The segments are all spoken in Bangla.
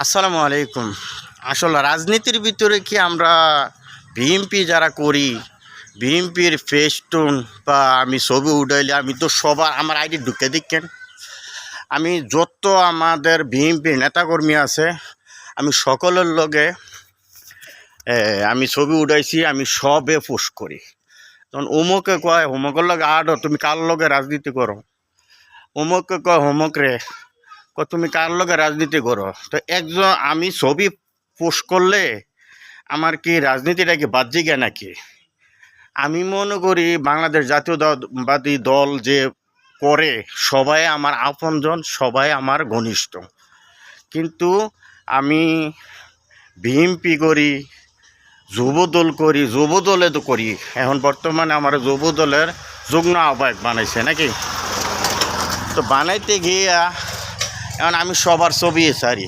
আসসালামু আলাইকুম। আসলে রাজনীতির ভিতরে কি আমরা বিএনপি যারা করি, বিএনপির ফেস্টুন বা আমি ছবি উঠাইলে আমি তো সবার আমার আইডি ঢুকে দিচ্ছেন। আমি যত আমাদের বিএনপির নেতাকর্মী আছে আমি সকলের লগে আমি ছবি উঠাইছি, আমি সবে পোস্ট করি। তখন অমুকে কয় হোমকের লগে আডো, তুমি কার লগে রাজনীতি করো? অমুকে কয় হোমক রে, তুমি কার লগে রাজনীতি করো? তো একজন আমি ছবি পোস্ট করলে আমার কি রাজনীতিটা কি বাহ্যিক নাকি? আমি মনে করি বাংলাদেশ জাতীয়তাবাদী দল যে করে সবাই আমার আপনজন, সবাই আমার ঘনিষ্ঠ। কিন্তু আমি বিএনপি করি, যুবদল করি, যুবদলে তো করি। এখন বর্তমানে আমার যুবদলের যুগ্ম আহ্বায়ক বানাইছে নাকি। তো বানাইতে গিয়া এখন আমি সবার ছবি সারি।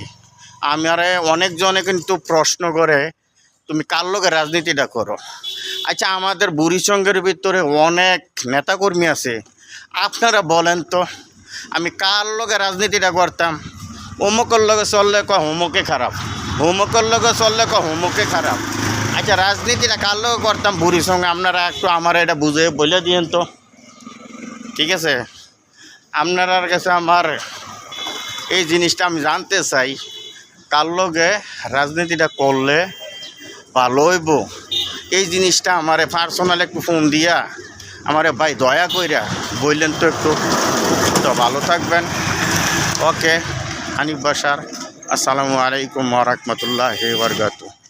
আমারে অনেকজনে কিন্তু প্রশ্ন করে তুমি কার লগে রাজনীতিটা করো? আচ্ছা, আমাদের বুড়িচঙ্গের ভিতরে অনেক নেতাকর্মী আছে, আপনারা বলেন তো আমি কার লগে রাজনীতিটা করতাম? অমুকের লগে চললে কয় হোমকে খারাপ, হোমকের লগে চললে কয় হোমকে খারাপ। আচ্ছা, রাজনীতিটা কার লগে করতাম বুড়িচঙ্গে? আপনারা একটু আমার এটা বুঝে বলে দিয়েন তো, ঠিক আছে? আপনার কাছে আমার এই জিনিসটা আমি জানতে চাই, কার লগে রাজনীতিটা করলে ভালো হইব। এই জিনিসটা আমারে পার্সোনাল একটু ফোন দিয়া আমারে ভাই দয়া কইরা বললেন তো একটু। তো ভালো থাকবেন। ওকে, হানিফ বাশার। আসসালামু আলাইকুম ওয়া রাহমাতুল্লাহি ওয়া বারাকাতুহু।